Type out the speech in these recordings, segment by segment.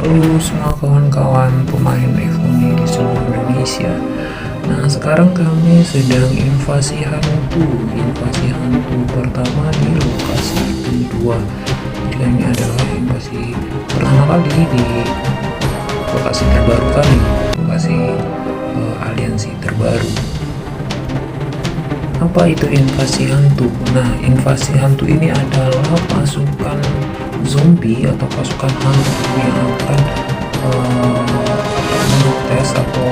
Halo semua kawan-kawan pemain F1 di seluruh Indonesia. Nah, sekarang kami sedang invasi hantu. Invasi hantu pertama di lokasi kedua. Jadi ini adalah invasi pertama kali di lokasi terbaru kami, lokasi aliansi terbaru. Apa itu invasi hantu? Nah, invasi hantu ini adalah pasukan zombie atau pasukan hantu yang akan mengetes atau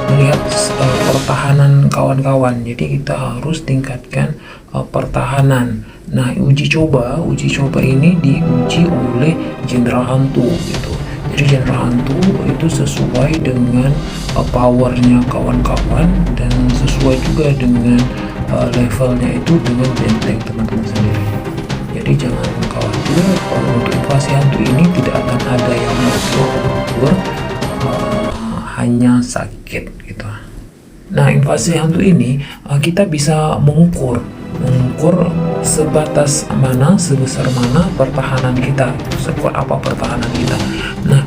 melihat pertahanan kawan-kawan. Jadi kita harus tingkatkan pertahanan. Nah, uji coba ini diuji oleh jenderal hantu gitu. Jadi jenderal hantu itu sesuai dengan powernya kawan-kawan dan sesuai juga dengan levelnya itu dengan benteng teman-teman sendiri. Jadi jangan khawatir, untuk invasi hantu ini tidak akan ada yang mengukur, hanya sakit gitu. Nah, invasi hantu ini kita bisa mengukur sebatas mana, sebesar mana pertahanan kita, sekuat apa pertahanan kita. Nah,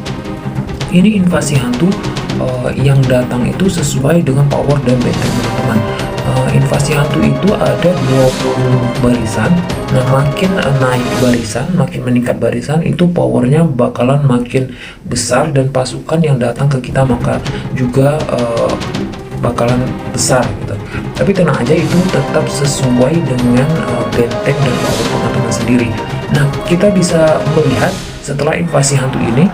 ini invasi hantu yang datang itu sesuai dengan power dan benteng teman-teman. Invasi hantu itu ada 20 barisan. Nah, makin naik barisan, makin meningkat barisan, itu powernya bakalan makin besar dan pasukan yang datang ke kita maka juga bakalan besar gitu. Tapi tenang aja, itu tetap sesuai dengan benteng dan power teman-teman sendiri. Nah, kita bisa melihat setelah invasi hantu ini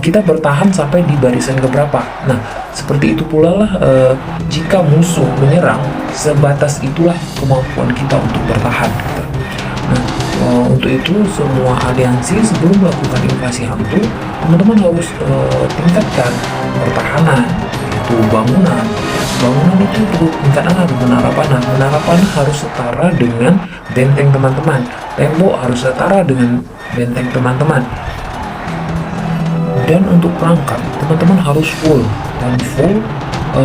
kita bertahan sampai di barisan keberapa. Nah, seperti itu pula lah jika musuh menyerang, sebatas itulah kemampuan kita untuk bertahan gitu. Nah, untuk itu semua aliansi sebelum melakukan invasi hantu, teman-teman harus tingkatkan pertahanan, yaitu bangunan itu perlu tingkatkan. Menara panah harus setara dengan benteng teman-teman. Tembok harus setara dengan benteng teman-teman. Dan untuk perangkap, teman-teman harus full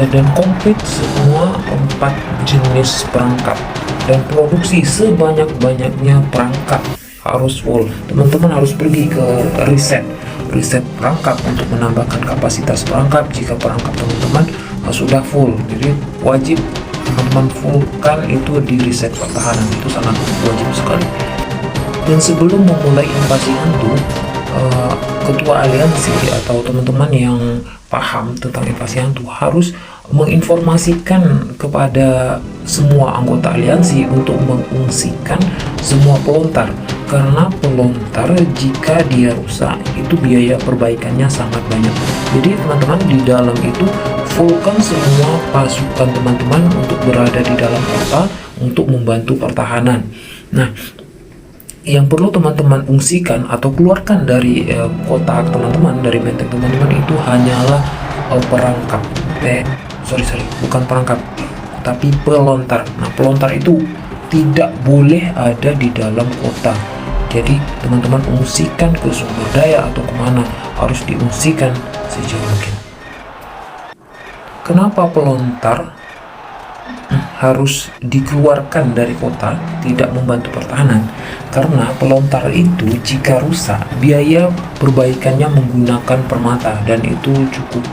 dan komplit semua 4 jenis perangkap, dan produksi sebanyak-banyaknya perangkap harus full. Teman-teman harus pergi ke riset perangkap untuk menambahkan kapasitas perangkap jika perangkap teman-teman sudah full. Jadi wajib teman-teman fullkan itu di riset pertahanan, itu sangat wajib sekali. Dan sebelum memulai invasi hantu, ketua aliansi atau teman-teman yang paham tentang invasi hantu harus menginformasikan kepada semua anggota aliansi untuk mengungsikan semua pelontar, karena pelontar jika dia rusak itu biaya perbaikannya sangat banyak. Jadi teman-teman di dalam itu fullkan semua pasukan teman-teman untuk berada di dalam kota untuk membantu pertahanan. Nah, yang perlu teman-teman fungsikan atau keluarkan dari kotak teman-teman, dari benteng teman-teman itu hanyalah perangkap. Bukan perangkap, tapi pelontar. Nah, pelontar itu tidak boleh ada di dalam kota. Jadi teman-teman fungsikan ke sumber daya atau kemana, harus diungsikan sejauh mungkin. Kenapa pelontar harus dikeluarkan dari kota, tidak membantu pertahanan? Karena pelontar itu jika rusak, biaya perbaikannya menggunakan permata, dan itu cukup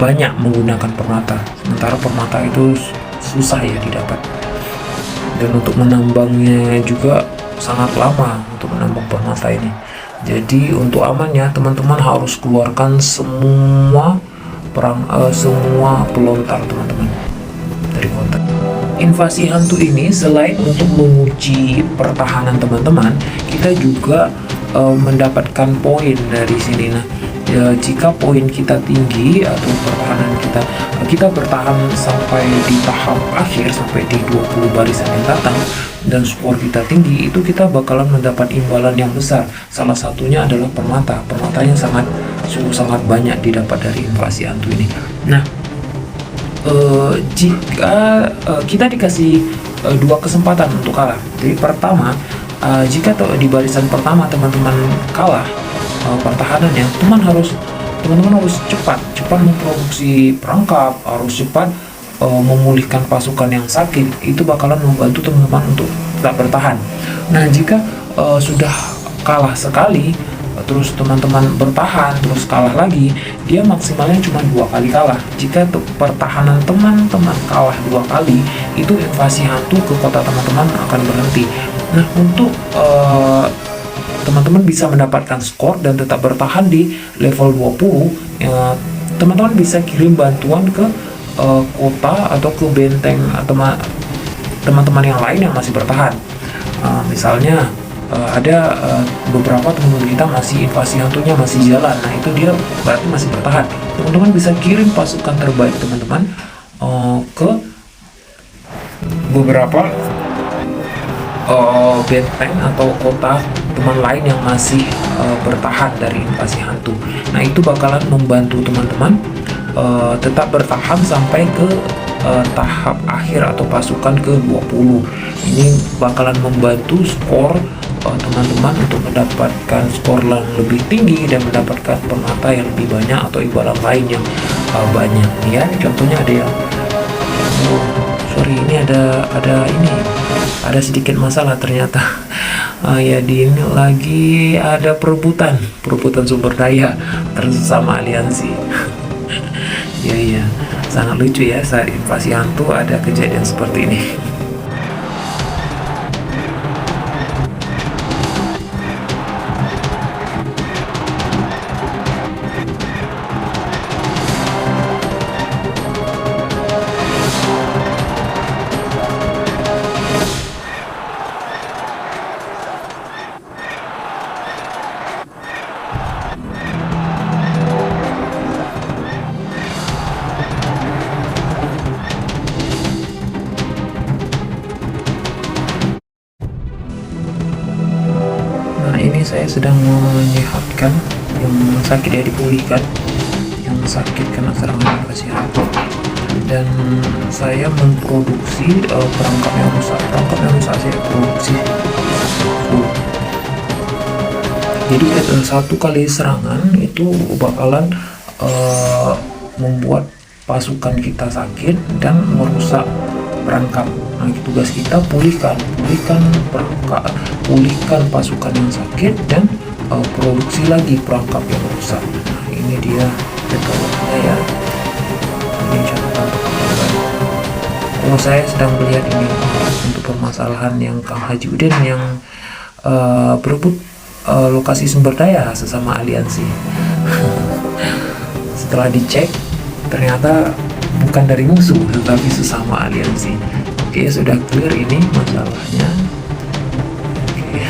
banyak menggunakan permata. Sementara permata itu susah ya didapat, dan untuk menambangnya juga sangat lama untuk menambang permata ini. Jadi untuk amannya teman-teman harus keluarkan semua pelontar teman-teman dari kota. Invasi hantu ini selain untuk menguji pertahanan teman-teman, kita juga mendapatkan poin dari sini. Nah, jika poin kita tinggi atau pertahanan kita bertahan sampai di tahap akhir, sampai di 20 barisan yang datang, dan skor kita tinggi, itu kita bakalan mendapat imbalan yang besar. Salah satunya adalah permatanya sangat banyak didapat dari invasi hantu ini. Nah, jika kita dikasih 2 kesempatan untuk kalah. Jadi pertama, jika di barisan pertama teman-teman kalah pertahanannya, teman-teman harus cepat memproduksi perangkap, harus cepat memulihkan pasukan yang sakit. Itu bakalan membantu teman-teman untuk tetap bertahan. Nah, jika sudah kalah sekali, terus teman-teman bertahan terus kalah lagi, dia maksimalnya cuma 2 kali kalah. Jika pertahanan teman-teman kalah 2 kali, itu invasi hantu ke kota teman-teman akan berhenti. Nah, untuk teman-teman bisa mendapatkan skor dan tetap bertahan di level 20, teman-teman bisa kirim bantuan ke kota atau ke benteng teman-teman yang lain yang masih bertahan. Misalnya ada beberapa teman-teman kita masih invasi hantunya masih jalan, nah itu dia berarti masih bertahan. Teman-teman bisa kirim pasukan terbaik teman-teman ke beberapa benteng atau kota teman lain yang masih bertahan dari invasi hantu. Nah, itu bakalan membantu teman-teman tetap bertahan sampai ke tahap akhir atau pasukan ke-20. Ini bakalan membantu skor teman-teman untuk mendapatkan skor yang lebih tinggi dan mendapatkan permata yang lebih banyak atau imbalan lain yang banyak. Ya, contohnya ada yang ini ada sedikit masalah ternyata. Ya, di ini lagi ada perebutan sumber daya sama aliansi. Ya, sangat lucu ya, saat invasi hantu ada kejadian seperti ini. Ini saya sedang menyehatkan yang sakit, ya dipulihkan yang sakit kena serangan invasi hantu, dan saya memproduksi perangkap yang rusak saya produksi full. Jadi satu kali serangan itu bakalan membuat pasukan kita sakit dan merusak perangkap. Nah, tugas kita pulihkan perangkap, pulihkan pasukan yang sakit dan produksi lagi perangkap yang rusak. Nah, ini dia metodenya ya. Ini catatan. Kalau saya sedang melihat ini untuk permasalahan yang Kang Haji Udin yang berebut lokasi sumber daya sesama aliansi. Setelah dicek, ternyata bukan dari musuh tetapi sesama aliansi. Oke, sudah clear ini masalahnya. Oke.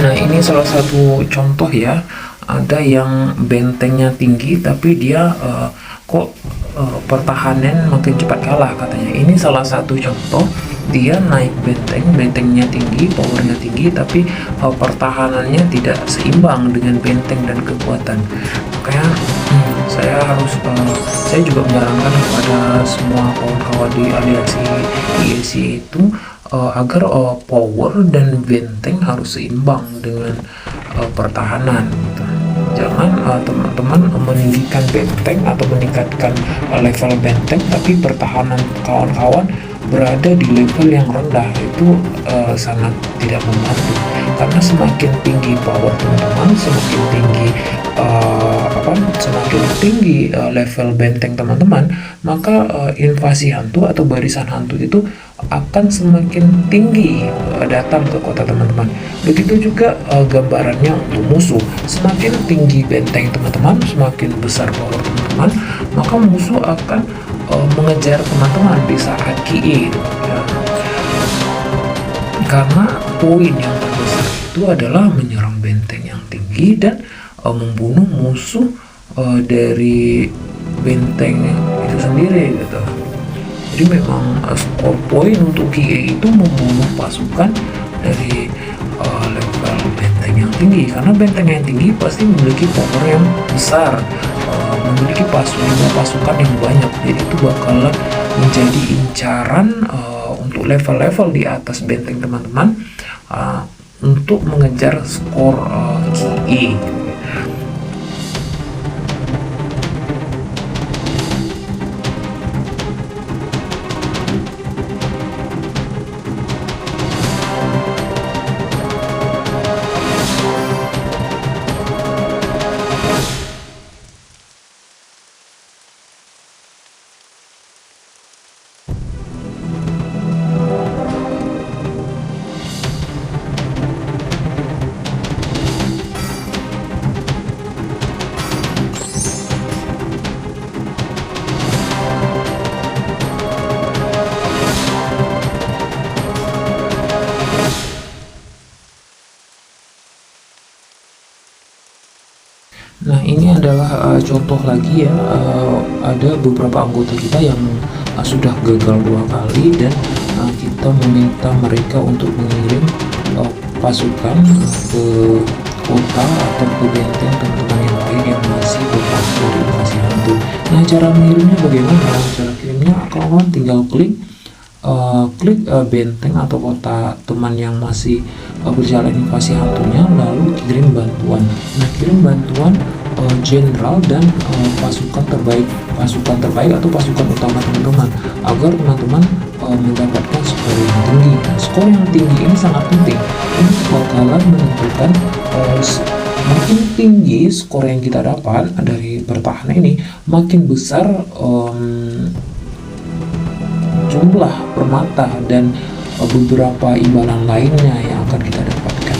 Nah, ini salah satu contoh ya. Ada yang bentengnya tinggi tapi dia kok pertahanan makin cepat kalah katanya. Ini salah satu contoh, dia naik bentengnya tinggi, powernya tinggi, tapi pertahanannya tidak seimbang dengan benteng dan kekuatan. Makanya saya juga menyarankan kepada semua kawan-kawan di aliansi IEC itu agar power dan benteng harus seimbang dengan pertahanan gitu. Jangan teman-teman meninggikan benteng atau meningkatkan level benteng tapi pertahanan kawan-kawan berada di level yang rendah. Itu sangat tidak membantu, karena semakin tinggi power teman-teman, semakin tinggi level benteng teman-teman, maka invasi hantu atau barisan hantu itu akan semakin tinggi datang ke kota teman-teman. Begitu juga gambarannya untuk musuh. Semakin tinggi benteng teman-teman, semakin besar power teman-teman, maka musuh akan mengejar teman-teman di saat QE ya. Karena poin yang terbesar itu adalah menyerang benteng yang tinggi dan membunuh musuh dari benteng itu sendiri gitu. Jadi memang score point untuk QA itu membunuh pasukan dari level benteng yang tinggi, karena benteng yang tinggi pasti memiliki power yang besar, memiliki jumlah pasukan yang banyak. Jadi itu bakalan menjadi incaran untuk level-level di atas benteng teman-teman, untuk mengejar skor QA. Nah, ini adalah contoh lagi ya, ada beberapa anggota kita yang sudah gagal 2 kali, dan kita meminta mereka untuk mengirim pasukan ke kota atau ke benteng teman-teman yang lain yang masih bertahan dari invasi hantu. Nah, cara mengirimnya bagaimana? Cara kirimnya kawan tinggal klik benteng atau kota teman yang masih berjalan invasi hantunya, lalu kirim bantuan. Nah, kirim bantuan jenderal dan pasukan terbaik atau pasukan utama teman-teman, agar teman-teman mendapatkan skor yang tinggi. Nah, skor yang tinggi ini sangat penting. Ini bakalan menentukan makin tinggi skor yang kita dapat dari bertahan ini, makin besar jumlah permata dan beberapa imbalan lainnya yang akan kita dapatkan.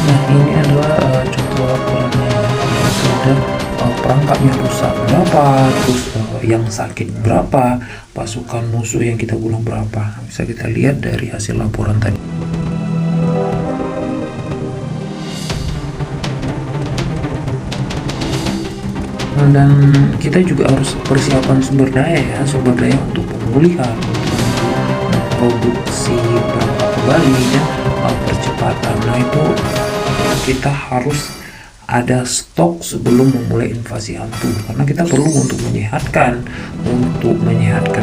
Nah, ini adalah contoh laporannya. Ada perangkapnya rusak berapa, terus yang sakit berapa, pasukan musuh yang kita bunuh berapa. Bisa kita lihat dari hasil laporan tadi. Dan kita juga harus persiapan sumber daya untuk pemulihan, untuk memproduksi perangkap kembali, dan percepatan. Nah, itu kita harus ada stok sebelum memulai invasi hantu, karena kita perlu untuk menyehatkan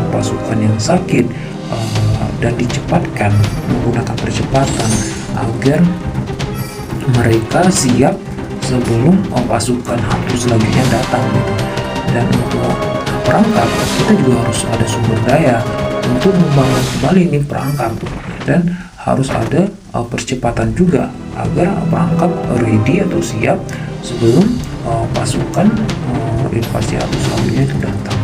pasukan yang sakit, dan dicepatkan menggunakan percepatan agar mereka siap sebelum pasukan hantu selanjutnya datang gitu. Dan untuk perangkap kita juga harus ada sumber daya untuk membangun kembali ini perangkap, dan harus ada percepatan juga agar perangkap ready atau siap sebelum pasukan invasi hantu selanjutnya itu datang.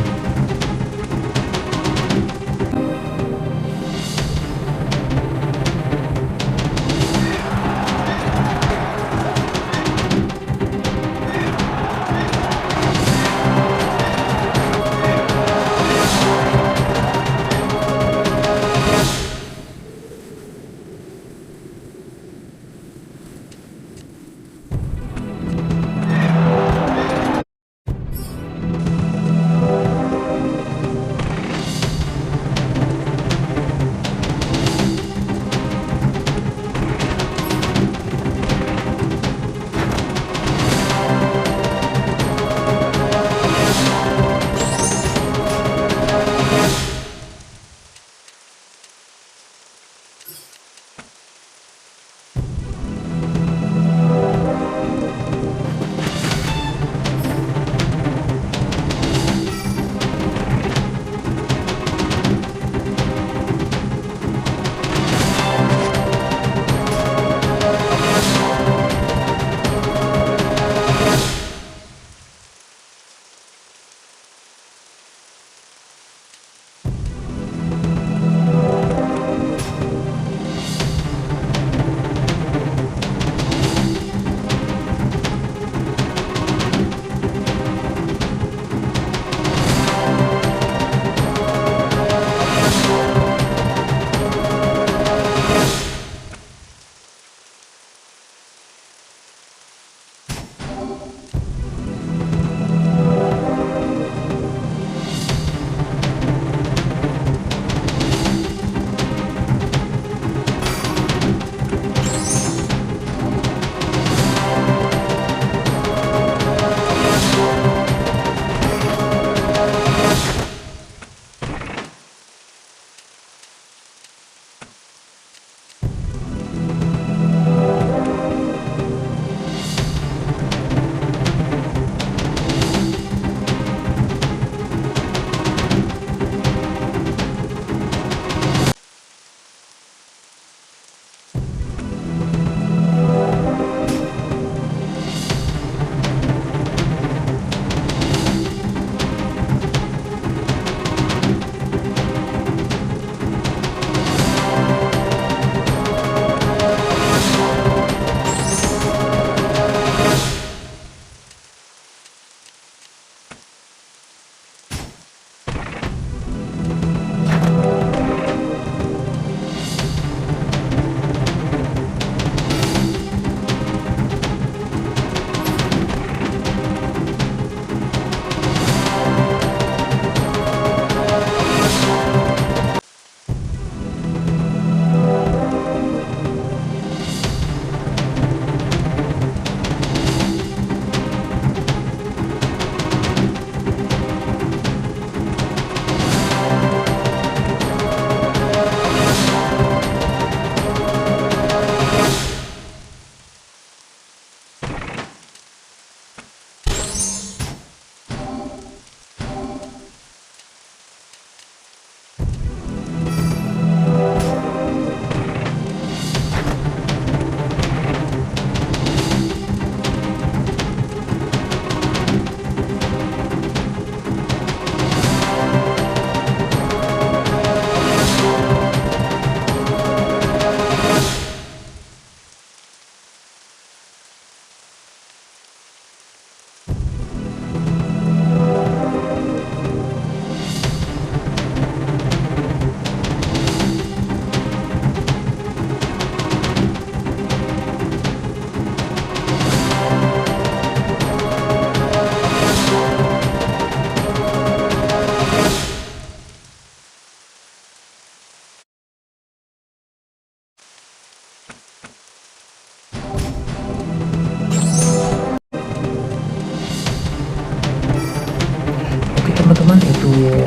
itu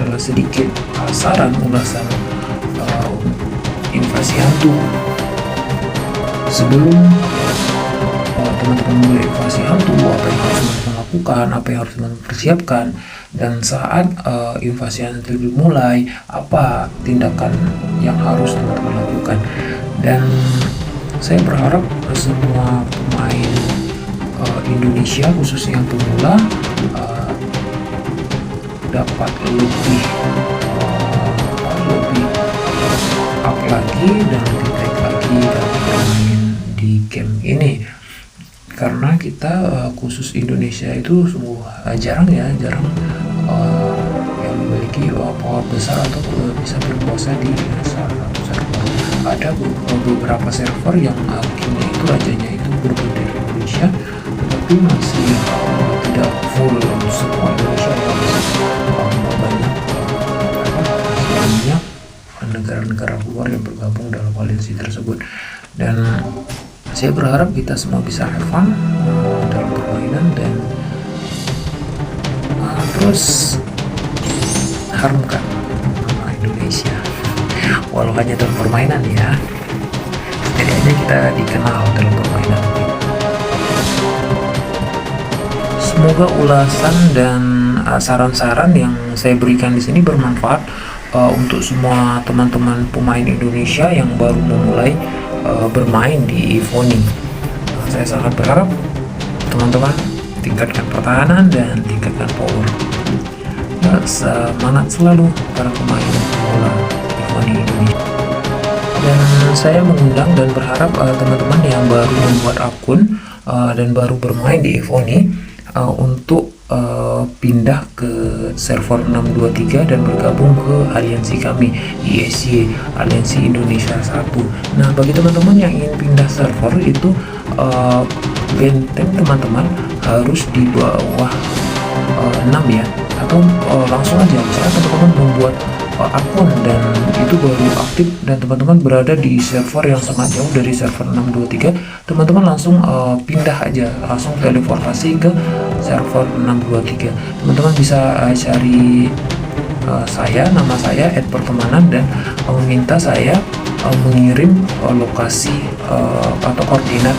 adalah sedikit saran ulasan invasi hantu. Sebelum teman-teman mulai invasi hantu, apa yang harus teman-teman lakukan, apa yang harus teman-teman persiapkan, dan saat invasi hantu dimulai, apa tindakan yang harus teman-teman lakukan. Dan saya berharap semua pemain Indonesia, khususnya yang pemula, dapat lebih up lagi dan lebih baik lagi dalam bermain di game ini, karena kita khusus Indonesia itu sungguh jarang yang memiliki power besar atau bisa berkuasa di salah satu server. Ada beberapa server yang gamenya itu rajanya itu berbeda dari Indonesia, tetapi masih tidak full semua Indonesia ya, banyak negara-negara luar yang bergabung dalam aliansi tersebut. Dan saya berharap kita semua bisa have fun dalam permainan dan terus harumkan nama Indonesia, walau hanya dalam permainan ya, setidaknya kita dikenal dalam permainan. Semoga ulasan dan saran-saran yang saya berikan di sini bermanfaat untuk semua teman-teman pemain Indonesia yang baru memulai bermain di EVONI. Saya sangat berharap teman-teman tingkatkan pertahanan dan tingkatkan power. Semangat selalu para pemain bola EVONI Indonesia. Dan saya mengundang dan berharap teman-teman yang baru membuat akun dan baru bermain di EVONI untuk pindah ke server 623 dan bergabung ke aliansi kami, ISY, Aliansi Indonesia 1. Nah, bagi teman-teman yang ingin pindah server itu benteng teman-teman harus di bawah 6 ya, atau langsung aja misalnya teman-teman membuat akun dan itu baru aktif dan teman-teman berada di server yang sangat jauh dari server 623, teman-teman langsung pindah aja, langsung teleportasi ke server 623. Teman-teman bisa cari nama saya @pertemanan dan meminta saya mengirim lokasi atau koordinat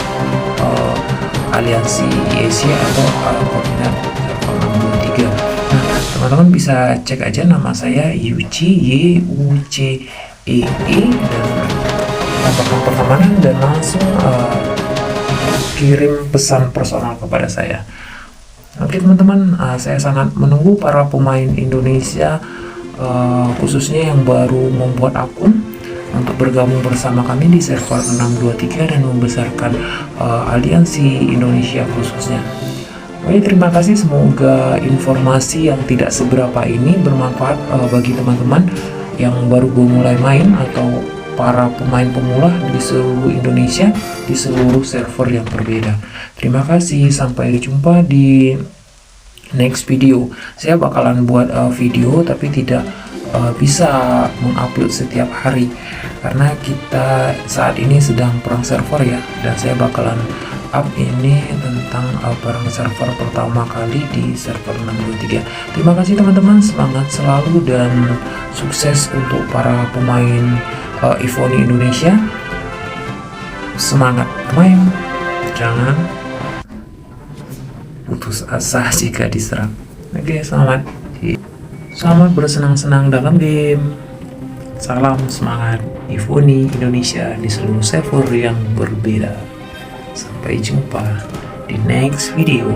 aliansi ISY atau koordinat server 623. Teman-teman bisa cek aja nama saya YUCEE dan tambahkan pertemanan dan langsung kirim pesan personal kepada saya. Oke teman-teman, saya sangat menunggu para pemain Indonesia khususnya yang baru membuat akun untuk bergabung bersama kami di server 623 dan membesarkan aliansi Indonesia khususnya. Oke, terima kasih. Semoga informasi yang tidak seberapa ini bermanfaat bagi teman-teman yang baru mulai main atau para pemain pemula di seluruh Indonesia, di seluruh server yang berbeda. Terima kasih, sampai jumpa di next video. Saya bakalan buat video tapi tidak bisa mengupload setiap hari karena kita saat ini sedang perang server ya, dan saya bakalan up ini tentang perang server pertama kali di server 623. Terima kasih teman-teman, semangat selalu dan sukses untuk para pemain EVONI Indonesia. Semangat main, jangan putus asa jika diserang. Oke, selamat bersenang-senang dalam game. Salam semangat EVONI Indonesia di seluruh server yang berbeda. Sampai jumpa di next video.